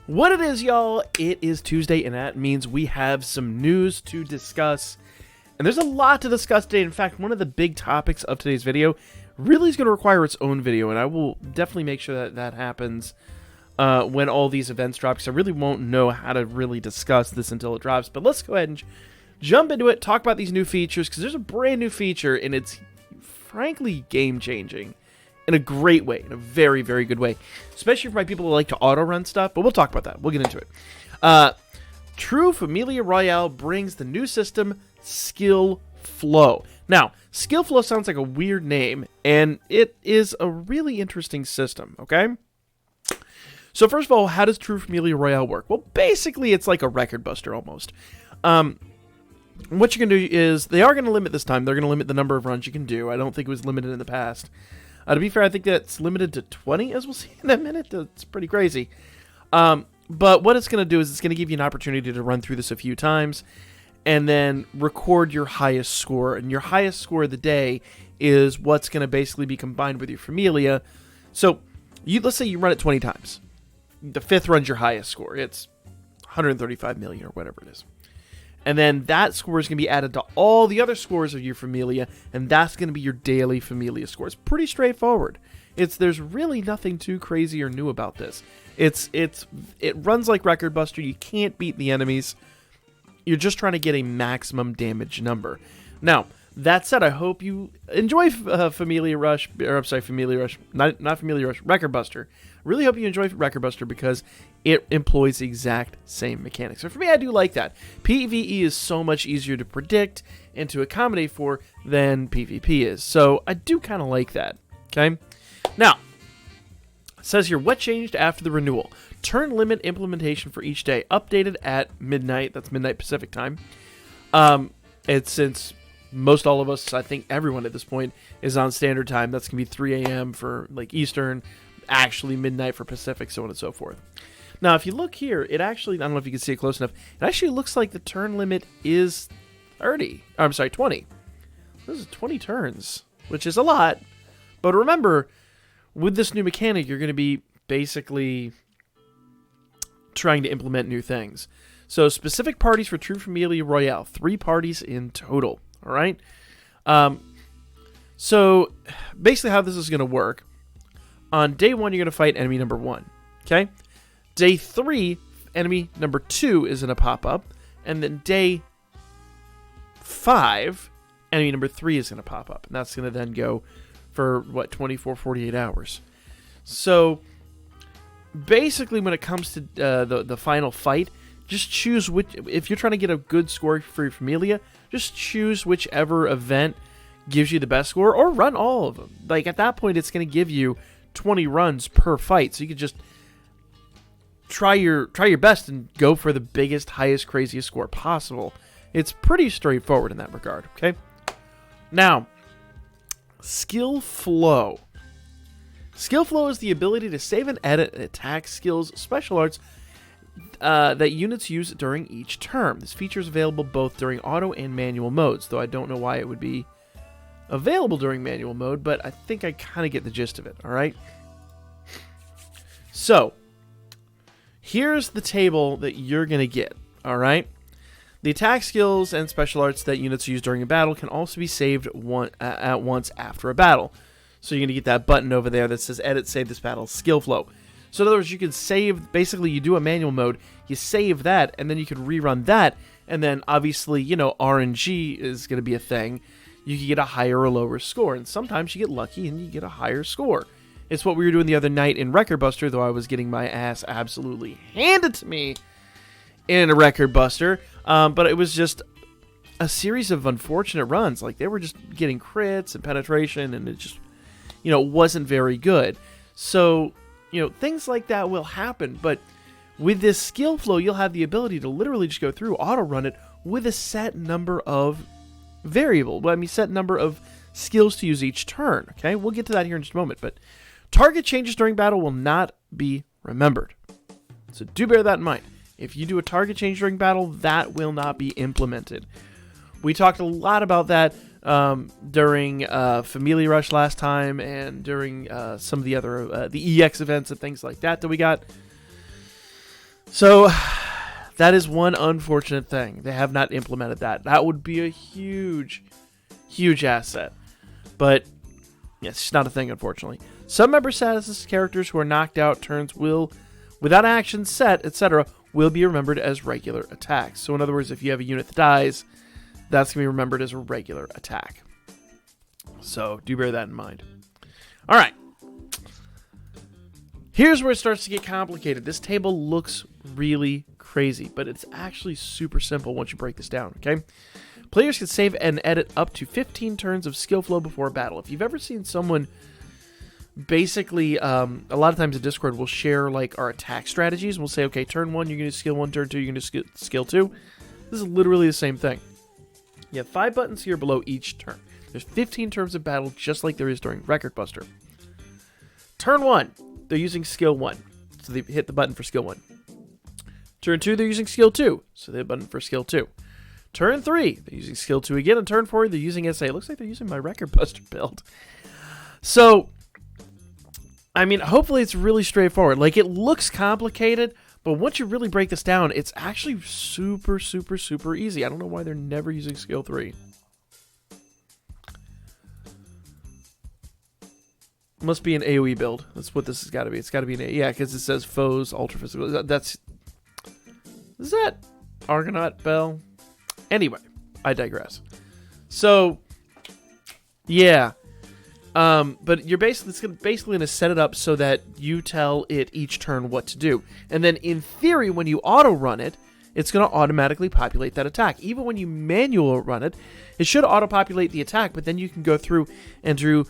What it is, y'all, it is Tuesday, and that means we have some news to discuss. And there's a lot to discuss today. In fact, one of the big topics of today's video really is going to require its own video, and I will definitely make sure that that happens when all these events drop, because I really won't know how to really discuss this until it drops. But let's go ahead and jump into it, talk about these new features, because there's a brand new feature, and it's frankly game-changing. In a great way, in a very, very good way. Especially for my people who like to auto-run stuff, but we'll talk about that. We'll get into it. True Familia Royale brings the new system, Skill Flow. Now, Skill Flow sounds like a weird name, and it is a really interesting system, okay? So first of all, how does True Familia Royale work? Well, basically, it's like a record buster almost. What you're going to do is, they are going to limit this time. They're going to limit the number of runs you can do. I don't think it was limited in the past. To be fair, I think that's limited to 20, as we'll see in a minute. It's pretty crazy. But what it's going to do is it's going to give you an opportunity to run through this a few times and then record your highest score. And your highest score of the day is what's going to basically be combined with your Familia. So let's say you run it 20 times. The fifth run's your highest score. It's 135 million or whatever it is. And then that score is going to be added to all the other scores of your Familia, and that's going to be your daily Familia score. It's pretty straightforward. There's really nothing too crazy or new about this. It runs like Record Buster. You can't beat the enemies. You're just trying to get a maximum damage number. Now, that said, I hope you enjoy Familia Rush, or I'm sorry, Familia Rush, not Familia Rush, Record Buster. Really hope you enjoy Record Buster because it employs the exact same mechanics. So for me, I do like that. PvE is so much easier to predict and to accommodate for than PvP is. So I do kind of like that. Okay. Now, it says here, what changed after the renewal? Turn limit implementation for each day. Updated at midnight. That's midnight Pacific time. It's since most all of us, I think everyone at this point, is on standard time. That's going to be 3 a.m. for like Eastern, actually midnight for Pacific, so on and so forth. Now, if you look here, it actually, I don't know if you can see it close enough, it actually looks like the turn limit is 20. This is 20 turns, which is a lot. But remember, with this new mechanic, you're going to be basically trying to implement new things. So, specific parties for True Familia Royale, 3 parties in total, all right? So, basically how this is going to work, on day 1, you're going to fight enemy number 1, okay? Day 3, enemy number 2 is going to pop up. And then day 5, enemy number 3 is going to pop up. And that's going to then go for, 24, 48 hours. So, basically, when it comes to the final fight, just choose which, if you're trying to get a good score for your Familia, just choose whichever event gives you the best score, or run all of them. Like, at that point, it's going to give you 20 runs per fight, so you can just try your best and go for the biggest, highest, craziest score possible. It's pretty straightforward in that regard, okay? Now, Skill Flow. Skill Flow is the ability to save and edit attack skills, special arts that units use during each turn. This feature is available both during auto and manual modes, though I don't know why it would be available during manual mode, but I think I kind of get the gist of it, alright? So, here's the table that you're going to get, alright? The attack skills and special arts that units use during a battle can also be saved at once after a battle. So you're going to get that button over there that says Edit, Save this battle, Skill Flow. So in other words, you can save, basically you do a manual mode, you save that, and then you can rerun that, and then obviously, RNG is going to be a thing. You can get a higher or lower score, and sometimes you get lucky and you get a higher score. It's what we were doing the other night in Record Buster, though I was getting my ass absolutely handed to me in a Record Buster, but it was just a series of unfortunate runs. Like, they were just getting crits and penetration, and it just, wasn't very good. So, things like that will happen, but with this Skill Flow, you'll have the ability to literally just go through, auto-run it with a set number of set number of skills to use each turn, okay? We'll get to that here in just a moment, but target changes during battle will not be remembered. So do bear that in mind. If you do a target change during battle, that will not be implemented. We talked a lot about that during Familia Rush last time, and during some of the other the EX events and things like that we got. So that is one unfortunate thing. They have not implemented that. That would be a huge, huge asset. But yeah, it's just not a thing, unfortunately. Some member status characters who are knocked out turns will, without action set, etc., will be remembered as regular attacks. So in other words, if you have a unit that dies, that's going to be remembered as a regular attack. So do bear that in mind. All right. Here's where it starts to get complicated. This table looks really crazy, but it's actually super simple once you break this down, okay? Players can save and edit up to 15 turns of skill flow before a battle. If you've ever seen someone, basically, a lot of times in Discord, we'll share like our attack strategies. We'll say, okay, turn 1, you're going to skill 1, turn 2, you're going to skill 2. This is literally the same thing. You have 5 buttons here below each turn. There's 15 turns of battle, just like there is during Record Buster. Turn 1, they're using skill 1, so they hit the button for skill 1. Turn 2, they're using skill 2, so they hit the button for skill 2. Turn 3, they're using skill 2 again, and turn 4, they're using SA. It looks like they're using my Record Buster build. So, I mean, hopefully it's really straightforward. Like, it looks complicated, but once you really break this down, it's actually super, super, super easy. I don't know why they're never using skill 3. Must be an AoE build. That's what this has got to be. It's got to be an yeah, because it says foes, ultra physical. Is that Argonaut Bell? Anyway, I digress. So, yeah. But you're basically going to set it up so that you tell it each turn what to do. And then in theory, when you auto run it, it's going to automatically populate that attack. Even when you manual run it, it should auto populate the attack, but then you can go through and do,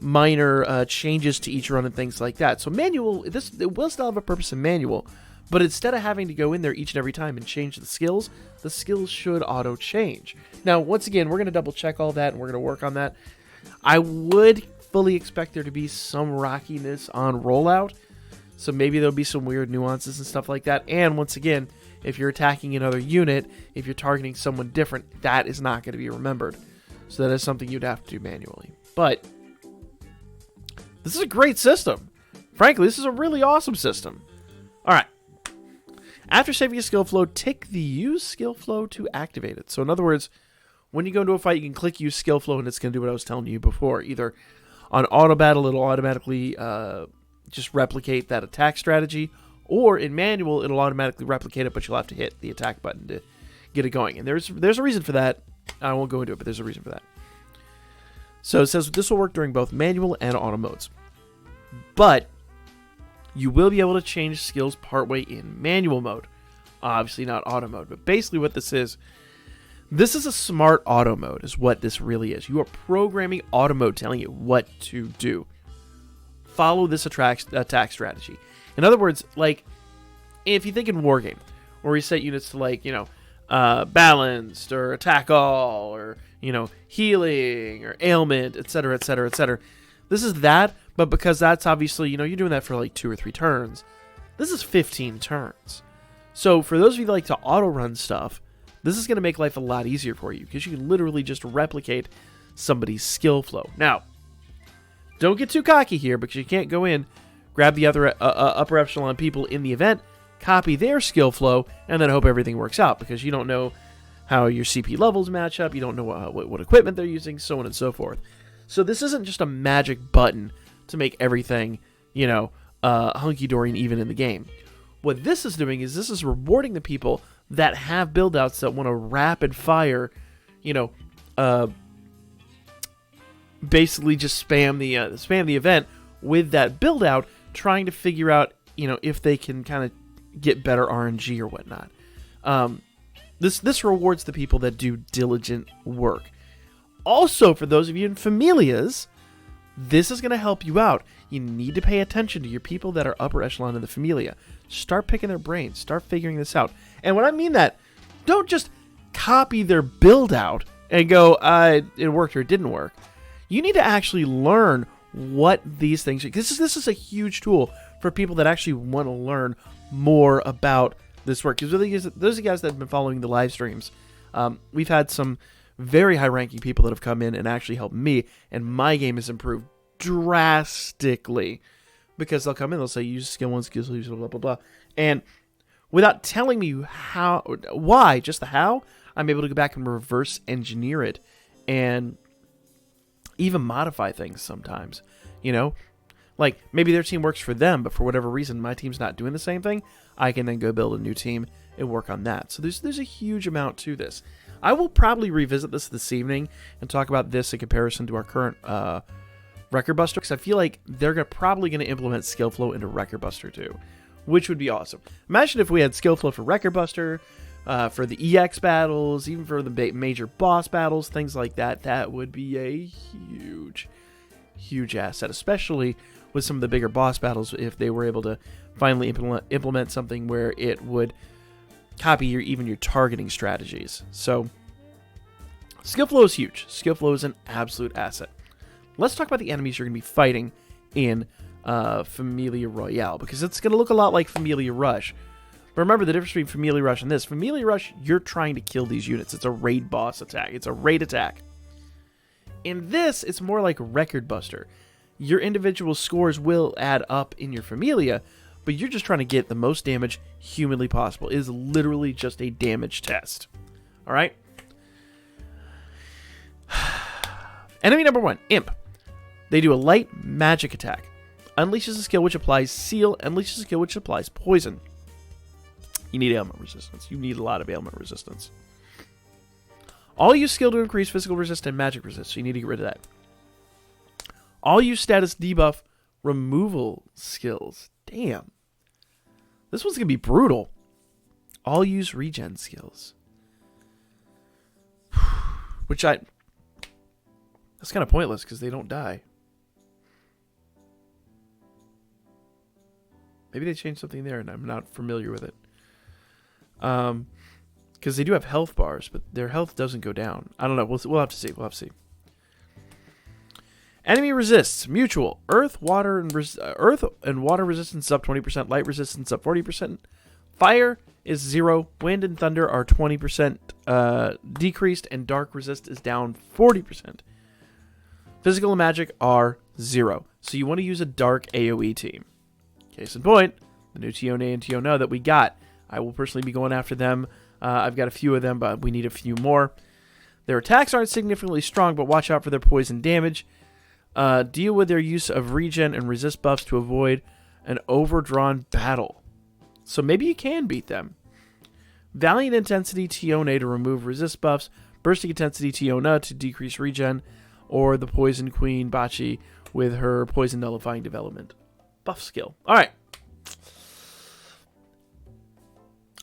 minor changes to each run and things like that. So manual, it will still have a purpose in manual, but instead of having to go in there each and every time and change the skills should auto change. Now, once again, we're going to double check all that and we're going to work on that. I would fully expect there to be some rockiness on rollout, so maybe there'll be some weird nuances and stuff like that. And once again, if you're attacking another unit, if you're targeting someone different, that is not going to be remembered. So that is something you'd have to do manually. But this is a great system. Frankly, this is a really awesome system. All right. After saving a skill flow, tick the use skill flow to activate it. So in other words, when you go into a fight, you can click use skill flow and it's going to do what I was telling you before. Either on auto battle, it'll automatically just replicate that attack strategy, or in manual, it'll automatically replicate it, but you'll have to hit the attack button to get it going. And there's a reason for that. I won't go into it, but there's a reason for that. So it says this will work during both manual and auto modes. But you will be able to change skills partway in manual mode. Obviously not auto mode, but basically what this is a smart auto mode is what this really is. You are programming auto mode, telling it what to do. Follow this attack strategy. In other words, like, if you think in Wargame, where we set units to balanced, or attack all, or, healing, or ailment, etc., etc., etc. This is that, but because that's obviously, you're doing that for like 2 or 3 turns, this is 15 turns. So for those of you that like to auto-run stuff, this is going to make life a lot easier for you, because you can literally just replicate somebody's skill flow. Now, don't get too cocky here, because you can't go in, grab the other upper echelon people in the event, copy their skill flow, and then hope everything works out, because you don't know how your CP levels match up, you don't know what equipment they're using, so on and so forth. So this isn't just a magic button to make everything, hunky-dory and even in the game. What this is doing is this is rewarding the people that have build-outs that want to rapid fire, basically just spam the event with that build-out, trying to figure out, if they can kind of get better RNG or whatnot. This rewards the people that do diligent work. Also, for those of you in Familias, this is going to help you out. You need to pay attention to your people that are upper echelon in the Familia. Start picking their brains. Start figuring this out. And when I mean that, don't just copy their build out and go, it worked or it didn't work. You need to actually learn what these things are. This is a huge tool for people that actually want to learn more about this work. Because those are the guys that have been following the live streams. We've had some very high-ranking people that have come in and actually helped me, and my game has improved drastically, because they'll come in, they'll say, use skill 1, skill 2, blah, blah, blah. And without telling me why, just the how, I'm able to go back and reverse engineer it and even modify things sometimes. Like maybe their team works for them, but for whatever reason, my team's not doing the same thing. I can then go build a new team and work on that. So there's a huge amount to this. I will probably revisit this evening and talk about this in comparison to our current Record Buster, because I feel like they're probably going to implement skill flow into Record Buster too, which would be awesome. Imagine if we had skill flow for Record Buster, for the EX battles, even for the major boss battles, things like that. That would be a huge asset, especially with some of the bigger boss battles, if they were able to finally implement something where it would copy even your targeting strategies. So skill flow is huge. Skill flow is an absolute asset. Let's talk about the enemies you're going to be fighting in Familia Royale, because it's going to look a lot like Familia Rush. But remember the difference between Familia Rush and this. Familia Rush, you're trying to kill these units. It's a raid boss attack. It's a raid attack. In this, it's more like Record Buster. Your individual scores will add up in your Familia, but you're just trying to get the most damage humanly possible. It is literally just a damage test. All right? Enemy number 1, Imp. They do a light magic attack. Unleashes a skill which applies seal. Unleashes a skill which applies poison. You need ailment resistance. You need a lot of ailment resistance. All use skill to increase physical resist and magic resist, so you need to get rid of that. All use status debuff removal skills. Damn. This one's going to be brutal. All use regen skills. That's kind of pointless because they don't die. Maybe they changed something there and I'm not familiar with it. Because they do have health bars, but their health doesn't go down. I don't know. We'll have to see. We'll have to see. Enemy resists mutual earth, water, and water resistance up 20%. Light resistance up 40%. Fire is 0. Wind and thunder are 20% decreased, and dark resist is down 40%. Physical and magic are 0. So you want to use a dark AoE team. Case in point, the new Tione and Tiona that we got. I will personally be going after them. I've got a few of them, but we need a few more. Their attacks aren't significantly strong, but watch out for their poison damage. Deal with their use of regen and resist buffs to avoid an overdrawn battle. So maybe you can beat them. Valiant Intensity Tione to remove resist buffs. Bursting Intensity Tiona to decrease regen. Or the Poison Queen Bachi with her Poison Nullifying Development buff skill. Alright.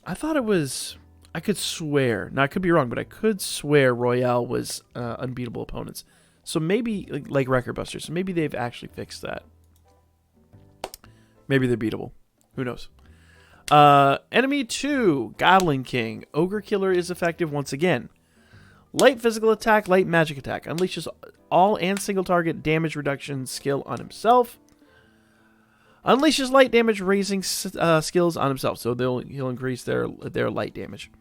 I thought it was... I could swear. Now, I could be wrong, but I could swear Royale was unbeatable opponents. So maybe, like Record Buster, so maybe they've actually fixed that. Maybe they're beatable. Who knows? Enemy 2, Goblin King. Ogre Killer is effective once again. Light physical attack, light magic attack. Unleashes all and single target damage reduction skill on himself. Unleashes light damage raising skills on himself, so he'll increase their light damage.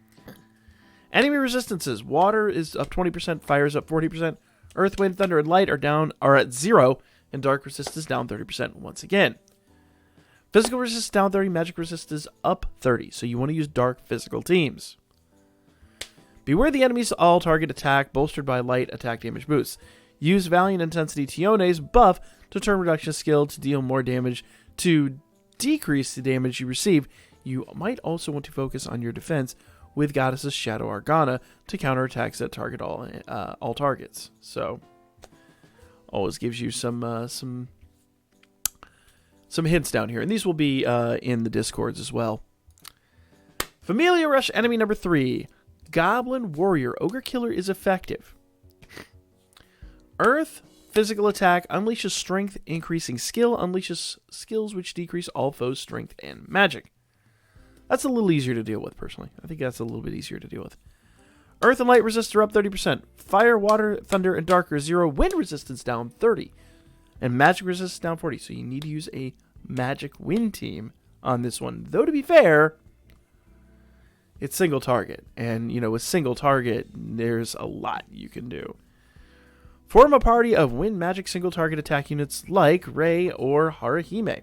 Enemy resistances. Water is up 20%, fire is up 40%, earth, wind, thunder, and light are at 0, and dark resist is down 30% once again. Physical resist is down 30, magic resist is up 30, so you want to use dark physical teams. Beware the enemy's all-target attack, bolstered by light attack damage boosts. Use Valiant Intensity Tione's buff to turn reduction skill to deal more damage to decrease the damage you receive. You might also want to focus on your defense with Goddess's Shadow Argana to counter attacks that target all targets. So, always gives you some hints down here, and these will be in the Discords as well. Familia Rush enemy number 3, Goblin Warrior. Ogre Killer is effective. Earth physical attack unleashes strength, increasing skill. Unleashes skills which decrease all foes' strength and magic. That's a little easier to deal with, personally. I think that's a little bit easier to deal with. Earth and light resist are up 30%. Fire, water, thunder, and dark are 0. Wind resistance down 30. And magic resistance down 40. So you need to use a magic wind team on this one. Though, to be fair, it's single target. And, with single target, there's a lot you can do. Form a party of wind magic single target attack units like Rei or Haruhime.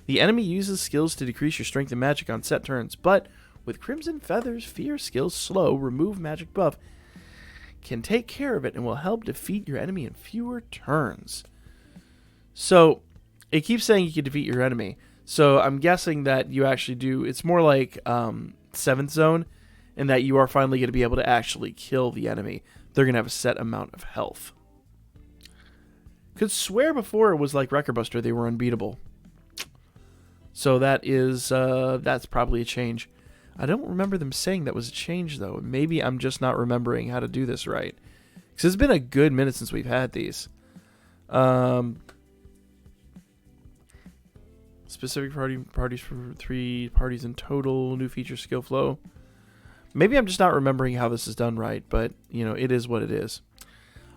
The enemy uses skills to decrease your strength and magic on set turns, but with Crimson Feather's Fear skills slow, remove magic buff can take care of it and will help defeat your enemy in fewer turns. So it keeps saying you can defeat your enemy. So I'm guessing that you actually do. It's more like 7th zone, and that you are finally going to be able to actually kill the enemy. They're going to have a set amount of health. Could swear before it was like Wrecker Buster, they were unbeatable. So that is that's probably a change. I don't remember them saying that was a change, though. Maybe I'm just not remembering how to do this right. Because it's been a good minute since we've had these. Specific parties for 3 parties in total. New feature skill flow. Maybe I'm just not remembering how this is done right. But, you know, it is what it is.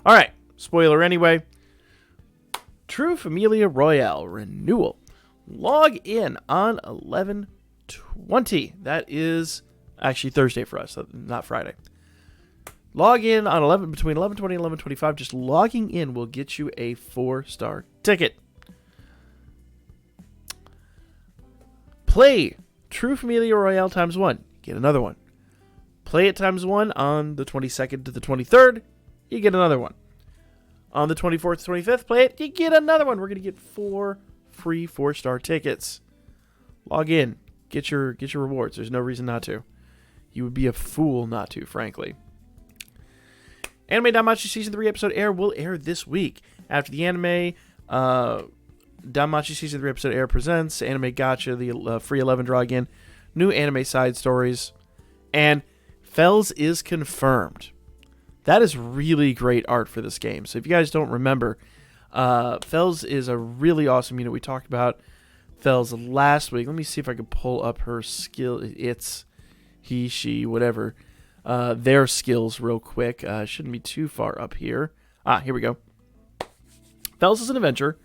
Alright. Spoiler anyway. True Familia Royale Renewal. Log in on 11/20. That is actually Thursday for us, not Friday. Log in on between 11:20 and 11:25. Just logging in will get you a 4-star ticket. Play True Familia Royale times 1. Get another one. Play it times 1 on the 22nd to the 23rd. You get another one. On the 24th to 25th, play it. You get another one. We're going to get 4 free 4-star tickets. Log in. Get your rewards. There's no reason not to. You would be a fool not to, frankly. Anime Danmachi Season 3 episode will air this week. After the anime, Danmachi Season 3 episode presents Anime Gacha, the free 11 draw again, new anime side stories, and Fels is confirmed. That is really great art for this game. So if you guys don't remember, Fels is a really awesome unit. We talked about Fels last week. Let me see if I can pull up her skill. It's he, she, whatever. Their skills real quick. Shouldn't be too far up here. Here we go. Fels is an adventurer.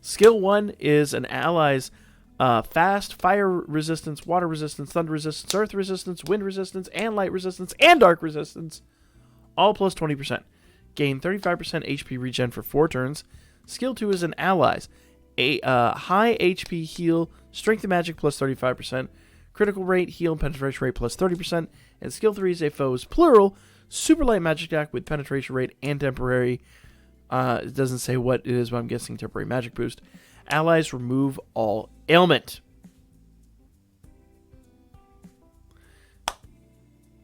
Skill 1 is an ally's fast, fire resistance, water resistance, thunder resistance, earth resistance, wind resistance, and light resistance, and dark resistance. All plus 20%. Gain 35% HP regen for 4 turns. Skill 2 is an ally's high HP heal, strength and magic plus 35%, critical rate, heal, and penetration rate plus 30%. And skill 3 is a foe's plural, super light magic attack with penetration rate and temporary. It doesn't say what it is, but I'm guessing temporary magic boost. Allies remove all ailment.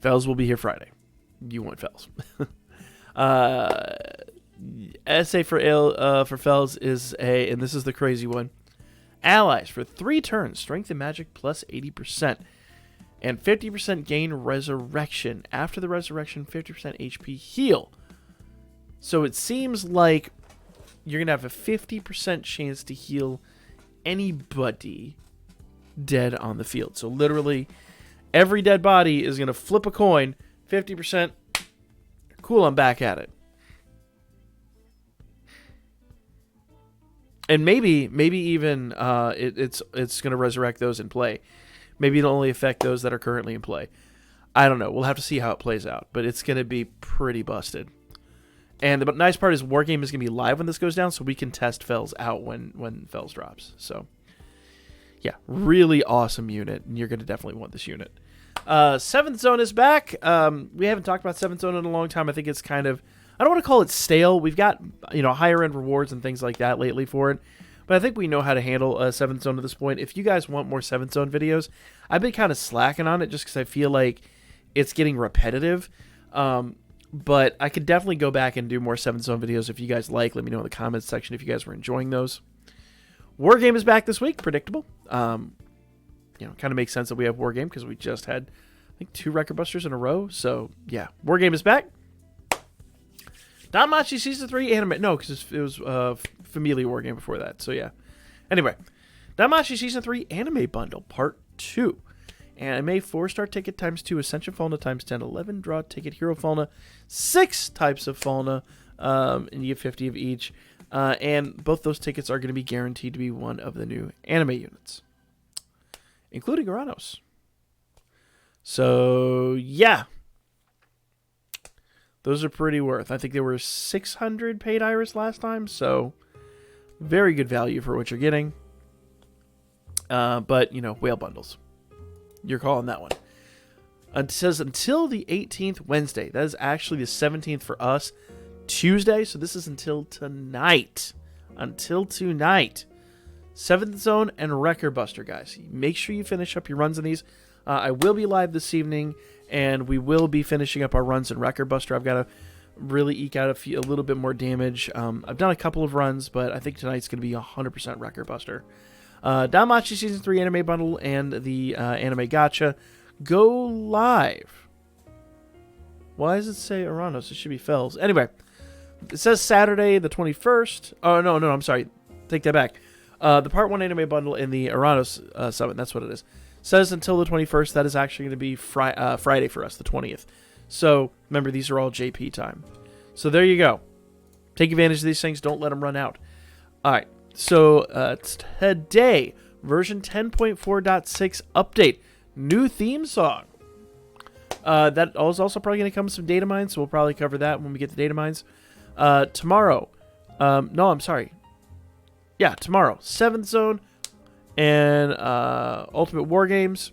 Fels will be here Friday. You want Fels. SA for Fels is and this is the crazy one. Allies for 3 turns, strength and magic plus 80%. And 50% gain resurrection. After the resurrection, 50% HP heal. So it seems like you're going to have a 50% chance to heal anybody dead on the field. So literally, every dead body is going to flip a coin, 50%. Cool, I'm back at it. And maybe even it's going to resurrect those in play. Maybe it'll only affect those that are currently in play. I don't know. We'll have to see how it plays out. But it's going to be pretty busted. And the nice part is Wargame is going to be live when this goes down, so we can test Fels out when Fels drops. So, yeah, really awesome unit, and you're going to definitely want this unit. 7th Zone is back. We haven't talked about 7th Zone in a long time. I think it's kind of, I don't want to call it stale. We've got, higher end rewards and things like that lately for it. But I think we know how to handle 7th Zone at this point. If you guys want more 7th Zone videos, I've been kind of slacking on it just because I feel like it's getting repetitive. But I could definitely go back and do more 7th Zone videos if you guys like. Let me know in the comments section if you guys were enjoying those. Wargame is back this week. Predictable. Kind of makes sense that we have Wargame because we just had, I think, 2 Wrecker Busters in a row. So, yeah. Wargame is back. Danmachi Season 3 anime. No, because it was Familia Wargame before that. So, yeah. Anyway. Danmachi Season 3 anime bundle part 2. Anime 4-star ticket times 2, Ascension Fauna times 10, 11 draw ticket, Hero Fauna, 6 types of Fauna, and you get 50 of each. And both those tickets are going to be guaranteed to be one of the new anime units, including Uranos. So, yeah. Those are pretty worth. I think there were 600 paid Iris last time, so very good value for what you're getting. But, whale bundles. You're calling that one. It says until the 18th Wednesday. That is actually the 17th for us. Tuesday, so this is until tonight. Until tonight. 7th Zone and Wrecker Buster, guys. Make sure you finish up your runs in these. I will be live this evening, and we will be finishing up our runs in Wrecker Buster. I've got to really eke out a little bit more damage. I've done a couple of runs, but I think tonight's going to be 100% Wrecker Buster. Danmemo Season 3 Anime Bundle and the Anime Gacha go live. Why does it say Aranos? It should be Fels. Anyway, it says Saturday the 21st. Oh, no, I'm sorry. Take that back. The Part 1 Anime Bundle in the Aranos Summit, that's what it is. Says until the 21st. That is actually going to be Friday for us, the 20th. So, remember, these are all JP time. So, there you go. Take advantage of these things. Don't let them run out. All right. So, today, version 10.4.6 update. New theme song. That is also probably going to come with some data mines, so we'll probably cover that when we get the data mines. Tomorrow. No, I'm sorry. Yeah, tomorrow. 7th Zone and Ultimate War Games.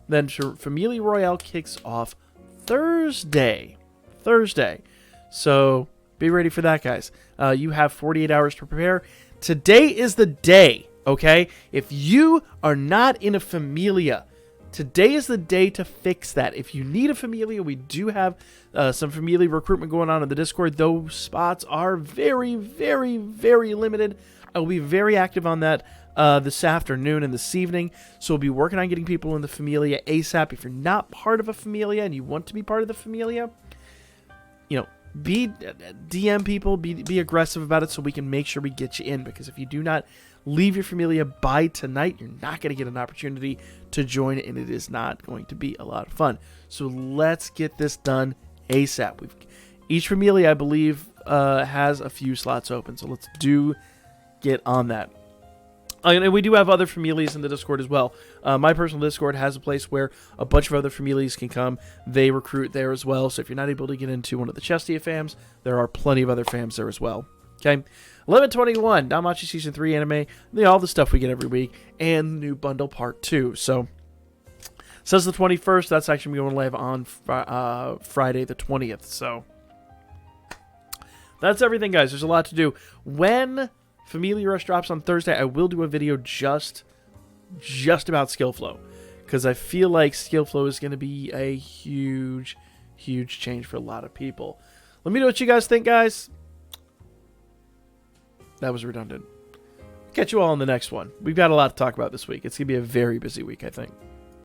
Then Familia Royale kicks off Thursday. So be ready for that, guys. You have 48 hours to prepare. Today is the day, okay? If you are not in a Familia, today is the day to fix that. If you need a Familia, we do have some Familia recruitment going on in the Discord. Those spots are very, very, very limited. I will be very active on that this afternoon and this evening. So we'll be working on getting people in the Familia ASAP. If you're not part of a Familia and you want to be part of the Familia, be DM people, be aggressive about it so we can make sure we get you in. Because if you do not leave your Familia by tonight, you're not going to get an opportunity to join, and it is not going to be a lot of fun. So let's get this done ASAP. Each Familia, I believe, has a few slots open. So let's get on that. And we do have other Familias in the Discord as well. My personal Discord has a place where a bunch of other Familias can come. They recruit there as well. So if you're not able to get into one of the Chestia fams, there are plenty of other fams there as well. Okay. 11/21, Danmemo Season 3 Anime. All the stuff we get every week. And new bundle part 2. So, says the 21st. That's actually going live on Friday the 20th. So, that's everything, guys. There's a lot to do. When Familia Rush drops on Thursday, I will do a video just about skill flow, because I feel like skill flow is going to be a huge change for a lot of people. Let me know what you guys think, guys. That was redundant. Catch you all in the next one. We've got a lot to talk about this week. It's going to be a very busy week, I think.